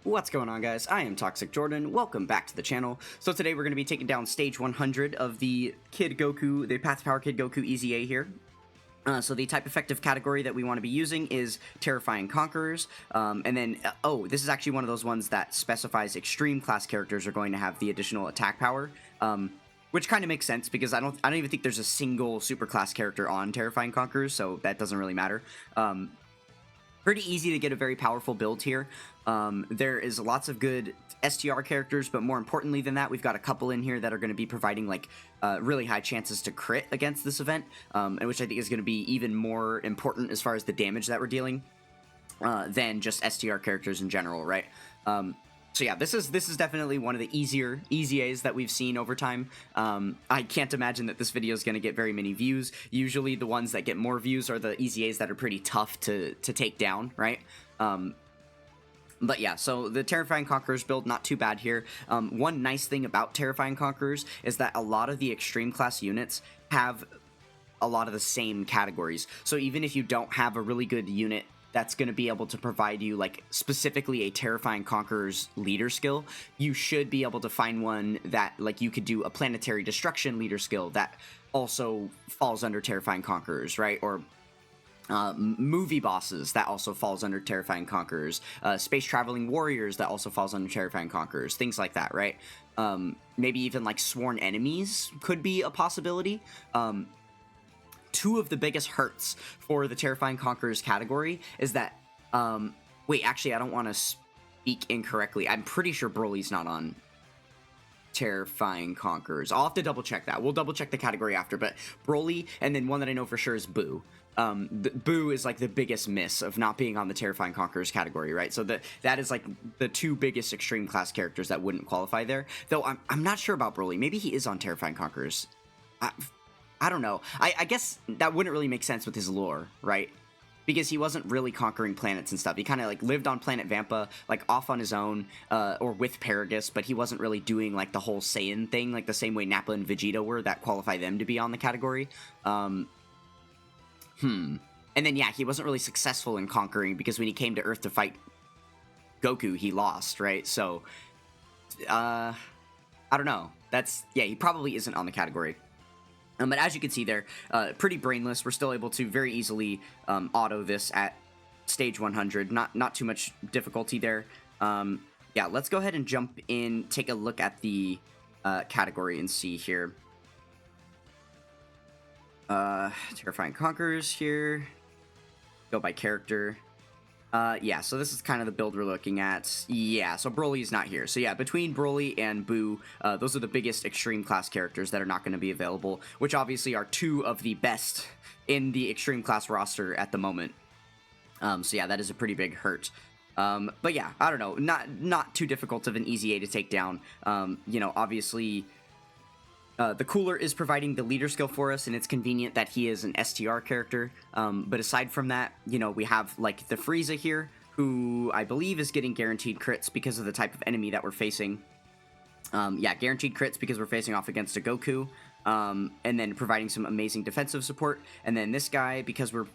What's going on, guys? I am Toxic Jordan. Welcome back to the channel. So today we're going to be taking down stage 100 of the Kid Goku, the Path to Power Kid Goku EZA here. So the type effective category that we want to be using is Terrifying Conquerors, and then, this is actually one of those ones that specifies extreme class characters are going to have the additional attack power, which kind of makes sense because I don't even think there's a single super class character on Terrifying Conquerors, so that doesn't really matter. Pretty easy to get a very powerful build here. There is lots of good STR characters, but more importantly than that, we've got a couple in here that are going to be providing like really high chances to crit against this event, and which I think is going to be even more important as far as the damage that we're dealing than just STR characters in general, right? So yeah, this is definitely one of the easier EZAs that we've seen over time. I can't imagine that this video is going to get very many views. Usually the ones that get more views are the EZAs that are pretty tough to take down, right? But yeah, so the Terrifying Conquerors build, not too bad here. One nice thing about Terrifying Conquerors is that a lot of the extreme class units have a lot of the same categories. So even if you don't have a really good unit that's going to be able to provide you, like, specifically a Terrifying Conqueror's leader skill, you should be able to find one that, like, you could do a Planetary Destruction leader skill that also falls under Terrifying Conquerors, right? Or movie bosses, that also falls under Terrifying Conquerors, space traveling warriors, that also falls under Terrifying Conquerors, things like that, right? Maybe even like sworn enemies could be a possibility. Two of the biggest hurts for the Terrifying Conquerors category is that, wait, actually, I don't want to speak incorrectly. I'm pretty sure Broly's not on Terrifying Conquerors. I'll have to double check that. We'll double check the category after, but Broly, and then one that I know for sure is Boo. Boo is like the biggest miss of not being on the Terrifying Conquerors category, right? So that is like the two biggest extreme class characters that wouldn't qualify there. Though I'm not sure about Broly. Maybe he is on Terrifying Conquerors. I don't know. I guess that wouldn't really make sense with his lore, right? Because he wasn't really conquering planets and stuff. He kind of like lived on planet Vampa, like off on his own, or with Paragus, but he wasn't really doing like the whole Saiyan thing, like the same way Nappa and Vegeta were, that qualify them to be on the category. And then, yeah, he wasn't really successful in conquering because when he came to Earth to fight Goku, he lost, right? So, I don't know. Yeah, he probably isn't on the category. But as you can see there, pretty brainless. We're still able to very easily auto this at stage 100. Not too much difficulty there. Yeah, let's go ahead and jump in, take a look at the category and see here. Terrifying Conquerors here. Go by character. Yeah, so this is kind of the build we're looking at. Yeah, so Broly's not here. So yeah, between Broly and Boo, those are the biggest extreme class characters that are not going to be available, which obviously are two of the best in the extreme class roster at the moment. So yeah, that is a pretty big hurt. But yeah, I don't know, not too difficult of an EZA to take down. You know, obviously, the Cooler is providing the leader skill for us, and it's convenient that he is an STR character. But aside from that, you know, we have, like, the Frieza here, who I believe is getting guaranteed crits because of the type of enemy that we're facing. Yeah, guaranteed crits because we're facing off against a Goku, and then providing some amazing defensive support. And then this guy, because we're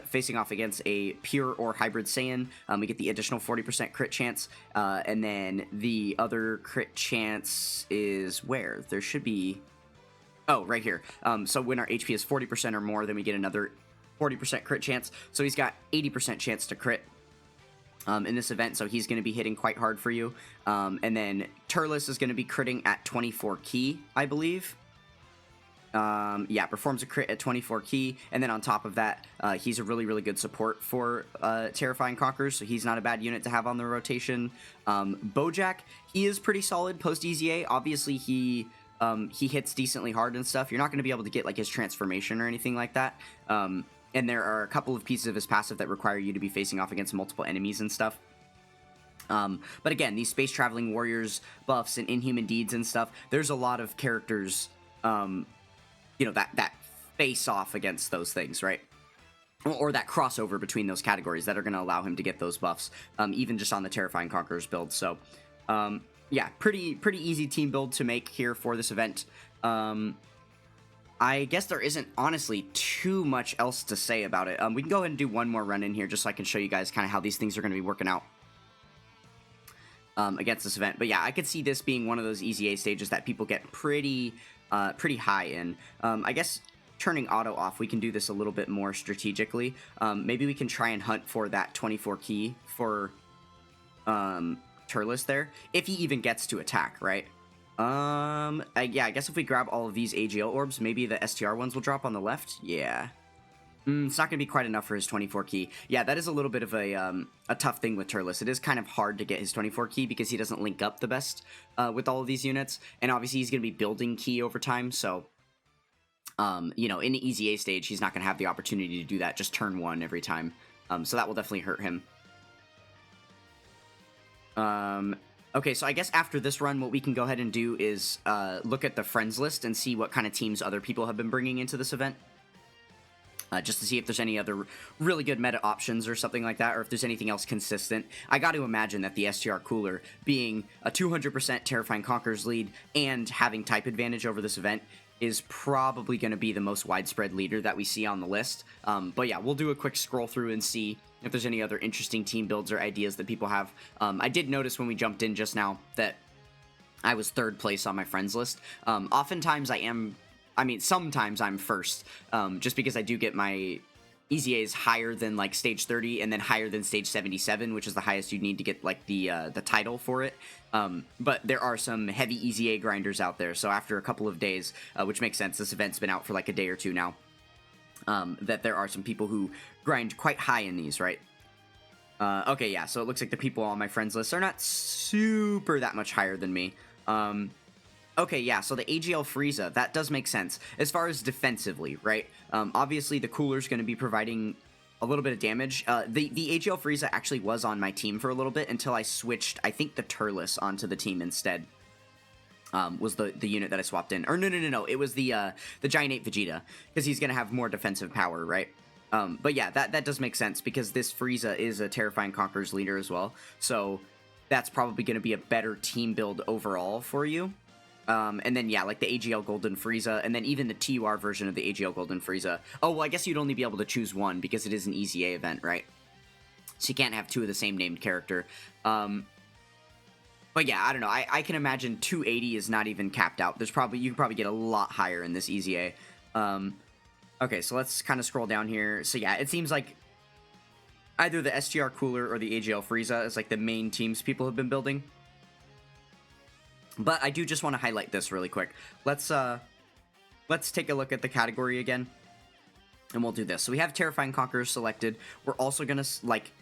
facing off against a pure or hybrid Saiyan, we get the additional 40% crit chance. And then the other crit chance is where? There should be... Oh, right here. So when our HP is 40% or more, then we get another 40% crit chance. So he's got 80% chance to crit in this event, so he's going to be hitting quite hard for you. And then Turles is going to be critting at 24 key, I believe. Yeah, performs a crit at 24 key, and then on top of that, he's a really, really good support for Terrifying Conquerors, so he's not a bad unit to have on the rotation. Bojack, he is pretty solid post-EZA. Obviously, he hits decently hard and stuff. You're not going to be able to get, like, his transformation or anything like that. And there are a couple of pieces of his passive that require you to be facing off against multiple enemies and stuff. But again, these space traveling warriors buffs and inhuman deeds and stuff, there's a lot of characters, you know, that face off against those things, right? Or that crossover between those categories that are going to allow him to get those buffs, even just on the Terrifying Conquerors build. So, yeah, pretty easy team build to make here for this event. I guess there isn't, honestly, too much else to say about it. We can go ahead and do one more run in here just so I can show you guys kind of how these things are going to be working out. against this event. But yeah, I could see this being one of those EZA stages that people get pretty high in. I guess turning auto off, we can do this a little bit more strategically. Maybe we can try and hunt for that 24 key for Turles there, if he even gets to attack, right? Yeah, I guess if we grab all of these AGL orbs, maybe the STR ones will drop on the left. Yeah. It's not going to be quite enough for his 24 key. Yeah, that is a little bit of a tough thing with Turles. It is kind of hard to get his 24 key because he doesn't link up the best with all of these units. And obviously he's going to be building key over time, so you know, in the EZA stage, he's not going to have the opportunity to do that just turn one every time. So that will definitely hurt him. Okay, so I guess after this run, what we can go ahead and do is look at the friends list and see what kind of teams other people have been bringing into this event. Just to see if there's any other really good meta options or something like that, or if there's anything else consistent. I got to imagine that the STR Cooler, being a 200% Terrifying Conquerors lead and having type advantage over this event, is probably going to be the most widespread leader that we see on the list. But yeah, we'll do a quick scroll through and see if there's any other interesting team builds or ideas that people have. I did notice when we jumped in just now that I was 3rd place on my friends list. Oftentimes sometimes I'm first, just because I do get my EZAs higher than like stage 30 and then higher than stage 77, which is the highest you'd need to get like the title for it. But there are some heavy EZA grinders out there, so after a couple of days, which makes sense, this event's been out for like a day or two now, that there are some people who grind quite high in these, right? Okay, yeah, so it looks like the people on my friends list are not super that much higher than me. Okay, yeah, so the AGL Frieza, that does make sense. As far as defensively, right? Obviously, the Cooler's going to be providing a little bit of damage. The AGL Frieza actually was on my team for a little bit until I switched, I think, the Turles onto the team instead. Was the unit that I swapped in. Or no, it was the Giant Ape Vegeta, because he's going to have more defensive power, right? But yeah, that does make sense, because this Frieza is a Terrifying Conquerors leader as well. So that's probably going to be a better team build overall for you. And then, yeah, like the AGL Golden Frieza, and then even the TUR version of the AGL Golden Frieza. Oh, well, I guess you'd only be able to choose one, because it is an EZA event, right? So you can't have two of the same named character. But yeah, I don't know. I can imagine 280 is not even capped out. You can probably get a lot higher in this EZA. Okay, so let's kind of scroll down here. So yeah, it seems like either the STR Cooler or the AGL Frieza is like the main teams people have been building. But I do just want to highlight this really quick. Let's take a look at the category again, and we'll do this. So we have Terrifying Conquerors selected. We're also going to, like,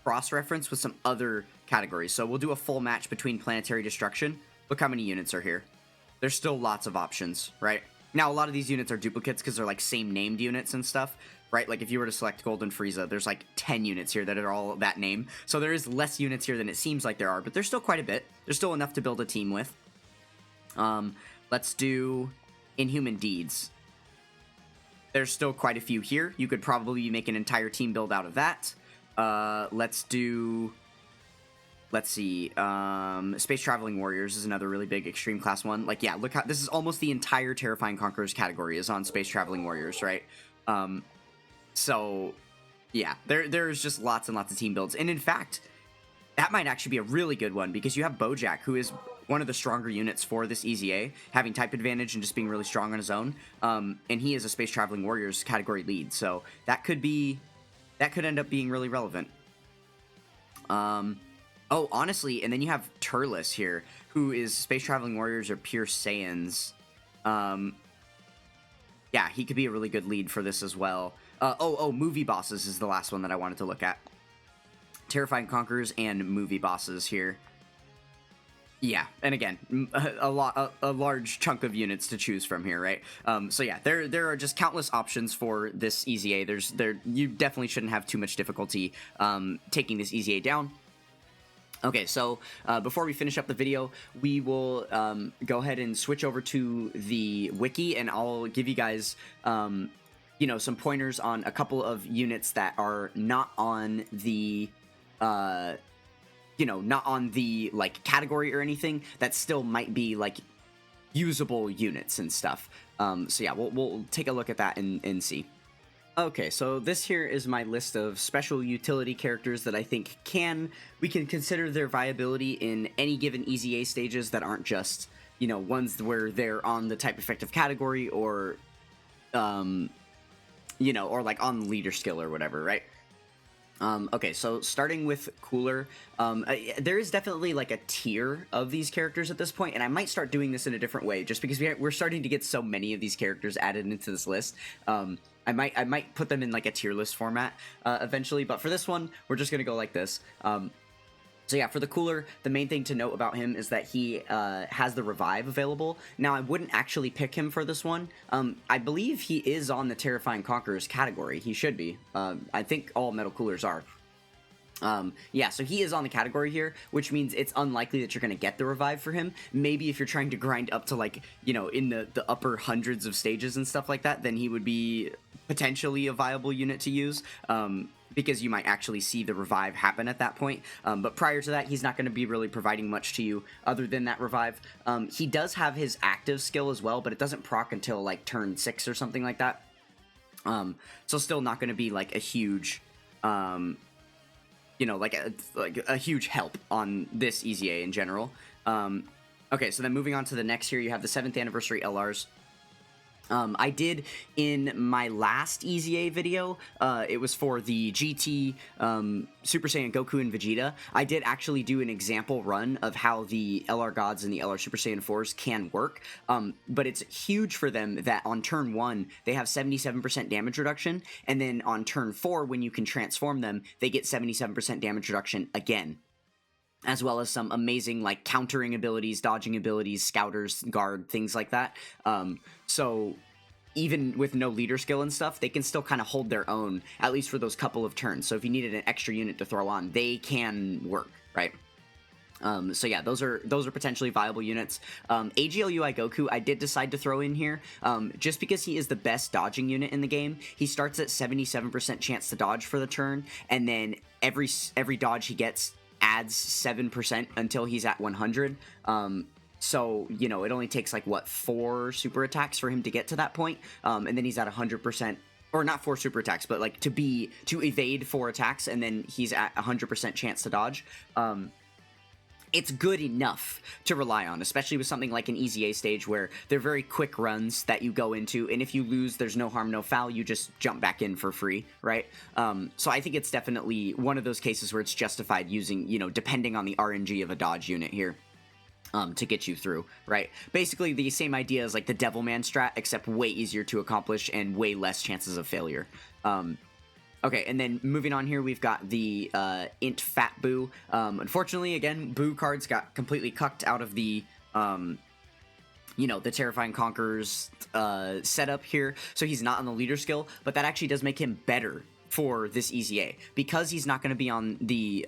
cross-reference with some other categories. So we'll do a full match between Planetary Destruction. Look how many units are here. There's still lots of options, right? Now, a lot of these units are duplicates because they're, like, same-named units and stuff, right? Like, if you were to select Golden Frieza, there's, like, 10 units here that are all that name. So there is less units here than it seems like there are, but there's still quite a bit. There's still enough to build a team with. Let's do Inhuman Deeds. There's still quite a few here. You could probably make an entire team build out of that. Let's see, Space Traveling Warriors is another really big Extreme Class one. Like, yeah, look how, this is almost the entire Terrifying Conquerors category is on Space Traveling Warriors, right? So, yeah, there's just lots and lots of team builds. And in fact, that might actually be a really good one, because you have Bojack, who is one of the stronger units for this EZA, having type advantage and just being really strong on his own. And he is a Space Traveling Warriors category lead, so that could end up being really relevant. Oh, honestly, and then you have Turles here, who is Space Traveling Warriors or Pure Saiyans. Yeah, he could be a really good lead for this as well. Movie Bosses is the last one that I wanted to look at. Terrifying Conquerors and Movie Bosses here. Yeah, and again, a large chunk of units to choose from here, right? So yeah, there are just countless options for this EZA. You definitely shouldn't have too much difficulty taking this EZA down. Okay, so before we finish up the video, we will go ahead and switch over to the wiki, and I'll give you guys, you know, some pointers on a couple of units that are not on the, you know, not on the, like, category or anything, that still might be, like, usable units and stuff. So yeah, we'll take a look at that and see. Okay, so this here is my list of special utility characters that I think we can consider their viability in any given EZA stages that aren't just, you know, ones where they're on the type effective category or, you know, or like on leader skill or whatever, right? Okay, so starting with Cooler, there is definitely like a tier of these characters at this point, and I might start doing this in a different way, just because we're starting to get so many of these characters added into this list. I might put them in like a tier list format eventually, but for this one, we're just gonna go like this. So yeah, for the Cooler, the main thing to note about him is that he has the Revive available. Now, I wouldn't actually pick him for this one. I believe he is on the Terrifying Conquerors category. He should be. I think all Metal Coolers are. Yeah, so he is on the category here, which means it's unlikely that you're going to get the Revive for him. Maybe if you're trying to grind up to, like, you know, in the upper hundreds of stages and stuff like that, then he would be potentially a viable unit to use. Because you might actually see the Revive happen at that point. But prior to that, he's not going to be really providing much to you other than that Revive. He does have his active skill as well, but it doesn't proc until like turn 6 or something like that. So still not going to be like a huge, you know, like a huge help on this EZA in general. Okay, so then moving on to the next here, you have the 7th anniversary LRs. I did in my last EZA video, it was for the GT, Super Saiyan Goku and Vegeta. I did actually do an example run of how the LR Gods and the LR Super Saiyan 4s can work, but it's huge for them that on turn 1, they have 77% damage reduction, and then on turn 4, when you can transform them, they get 77% damage reduction again, as well as some amazing, like, countering abilities, dodging abilities, scouters, guard, things like that. So even with no leader skill and stuff, they can still kind of hold their own, at least for those couple of turns. So if you needed an extra unit to throw on, they can work, right? So yeah, those are potentially viable units. AGLUI Goku, I did decide to throw in here, just because he is the best dodging unit in the game. He starts at 77% chance to dodge for the turn, and then every dodge he gets adds 7% until he's at 100. So, you know, it only takes like, what, 4 super attacks for him to get to that point, and then he's at 100%, or not 4 super attacks, but like to evade 4 attacks, and then he's at 100% chance to dodge. It's good enough to rely on, especially with something like an EZA stage where they're very quick runs that you go into, and if you lose, there's no harm, no foul, you just jump back in for free, right? So I think it's definitely one of those cases where it's justified using, you know, depending on the RNG of a dodge unit here. To get you through, right? Basically the same idea as like the Devilman strat, except way easier to accomplish and way less chances of failure. Okay, and then moving on here, we've got the Int Fat Boo. Unfortunately, again, Boo cards got completely cucked out of the, you know, the Terrifying Conquerors setup here, so he's not on the leader skill, but that actually does make him better for this EZA, because he's not going to be on the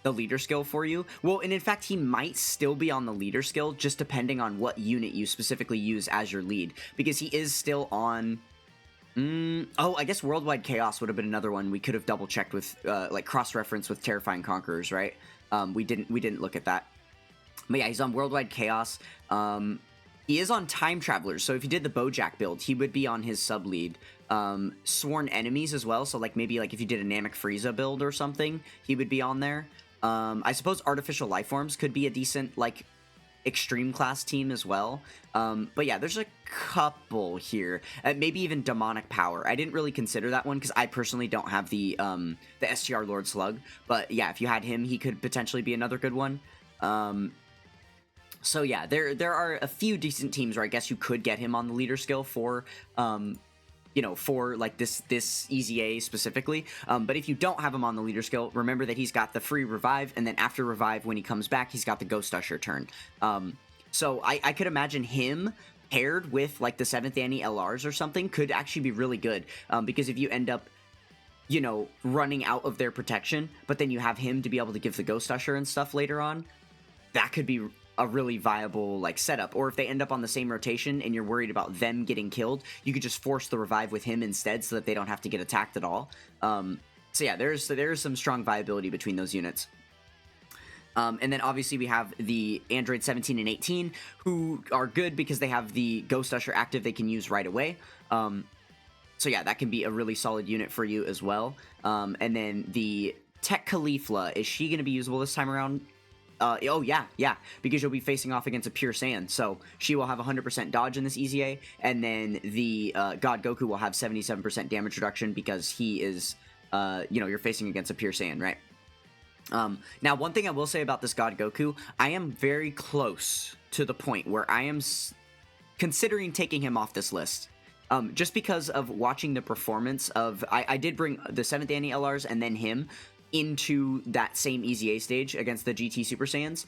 leader skill for you. Well, and in fact, he might still be on the leader skill, just depending on what unit you specifically use as your lead, because he is still on... oh, I guess Worldwide Chaos would have been another one we could have double-checked with, like, cross-reference with Terrifying Conquerors, right? We didn't look at that. But yeah, he's on Worldwide Chaos. He is on Time Travelers, so if you did the Bojack build, he would be on his sub-lead. Sworn Enemies as well, so, like, maybe, like, if you did a Namek Frieza build or something, he would be on there. I suppose Artificial Lifeforms could be a decent, like, extreme class team as well. But yeah, there's a couple here. Maybe even Demonic Power. I didn't really consider that one because I personally don't have the STR Lord Slug. But yeah, if you had him, he could potentially be another good one. So yeah, there are a few decent teams where I guess you could get him on the leader skill for... you know, for like this EZA specifically. But if you don't have him on the leader skill, remember that he's got the free Revive, and then after Revive, when he comes back, he's got the Ghost Usher turn. So I could imagine him paired with like the 7th Annie LRs or something could actually be really good, because if you end up, you know, running out of their protection, but then you have him to be able to give the Ghost Usher and stuff later on, that could be a really viable, like, setup. Or if they end up on the same rotation and you're worried about them getting killed, you could just force the Revive with him instead so that they don't have to get attacked at all. So yeah, there's some strong viability between those units. And then obviously we have the Android 17 and 18, who are good because they have the Ghost Usher active they can use right away. So yeah, that can be a really solid unit for you as well. And then the Tech Caulifla, is she going to be usable this time around? Oh yeah, because you'll be facing off against a Pure Saiyan, so she will have 100% dodge in this EZA, and then the God Goku will have 77% damage reduction because he is, you're facing against a Pure Saiyan, right? Now, one thing I will say about this God Goku, I am very close to the point where I am considering taking him off this list. Just because of watching the performance of... I did bring the 7th Annie LRs and then him into that same EZA stage against the GT Super Saiyans,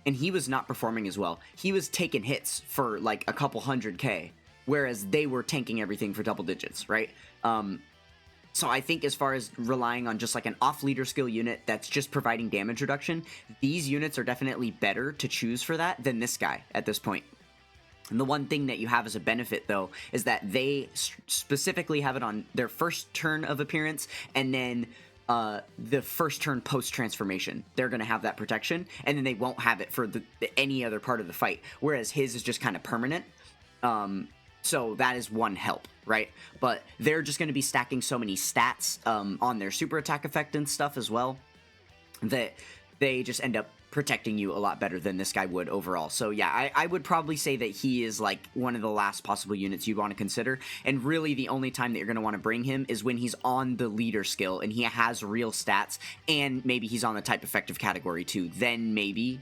and he was not performing as well. He was taking hits for like a couple 100k, whereas they were tanking everything for double digits, right? So I think as far as relying on just like an off-leader skill unit that's just providing damage reduction, these units are definitely better to choose for that than this guy at this point. And the one thing that you have as a benefit, though, is that they specifically have it on their first turn of appearance, and then the first turn post-transformation. They're going to have that protection, and then they won't have it for any other part of the fight, whereas his is just kind of permanent. So that is one help, right? But they're just going to be stacking so many stats on their super attack effect and stuff as well that they just end up protecting you a lot better than this guy would overall. So yeah, I would probably say that he is like one of the last possible units you'd want to consider, and really the only time that you're going to want to bring him is when he's on the leader skill and he has real stats, and maybe he's on the type effective category too. Then maybe.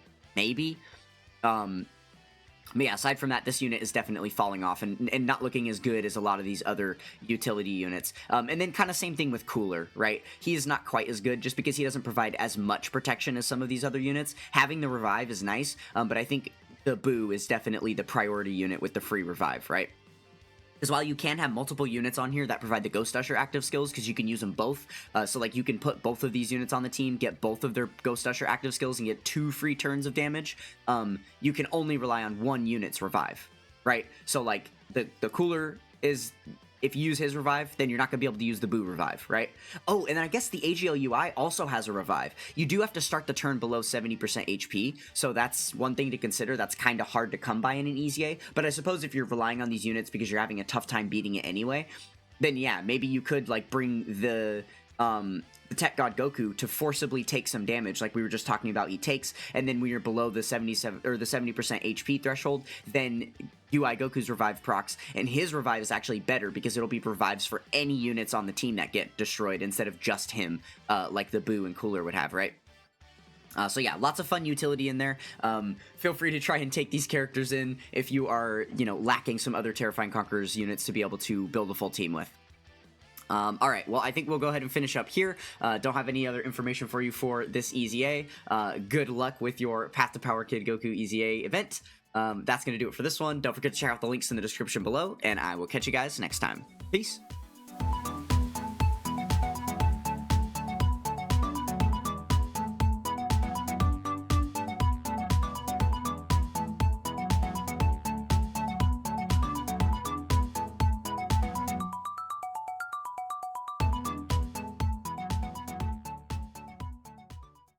But yeah, aside from that, this unit is definitely falling off and not looking as good as a lot of these other utility units. And then kind of same thing with Cooler, right? He is not quite as good just because he doesn't provide as much protection as some of these other units. Having the revive is nice, but I think the Boo is definitely the priority unit with the free revive, right? Because while you can have multiple units on here that provide the Ghost Usher active skills, because you can use them both, so like you can put both of these units on the team, get both of their Ghost Usher active skills, and get 2 free turns of damage, you can only rely on one unit's revive, right? So like the Cooler is... if you use his revive, then you're not going to be able to use the Boo revive, right? Oh, and then I guess the AGL UI also has a revive. You do have to start the turn below 70% HP, so that's one thing to consider. That's kind of hard to come by in an EZA, but I suppose if you're relying on these units because you're having a tough time beating it anyway, then yeah, maybe you could like bring the Tech God Goku to forcibly take some damage, like we were just talking about he takes, and then when you're below the 77 or the 70% HP threshold, then UI Goku's revive procs, and his revive is actually better because it'll be revives for any units on the team that get destroyed instead of just him, like the Boo and Cooler would have, right? So yeah, lots of fun utility in there. Feel free to try and take these characters in if you are, lacking some other Terrifying Conquerors units to be able to build a full team with. Alright, well, I think we'll go ahead and finish up here. Don't have any other information for you for this EZA. Good luck with your Path to Power Kid Goku EZA event. That's going to do it for this one. Don't forget to check out the links in the description below, and I will catch you guys next time. Peace!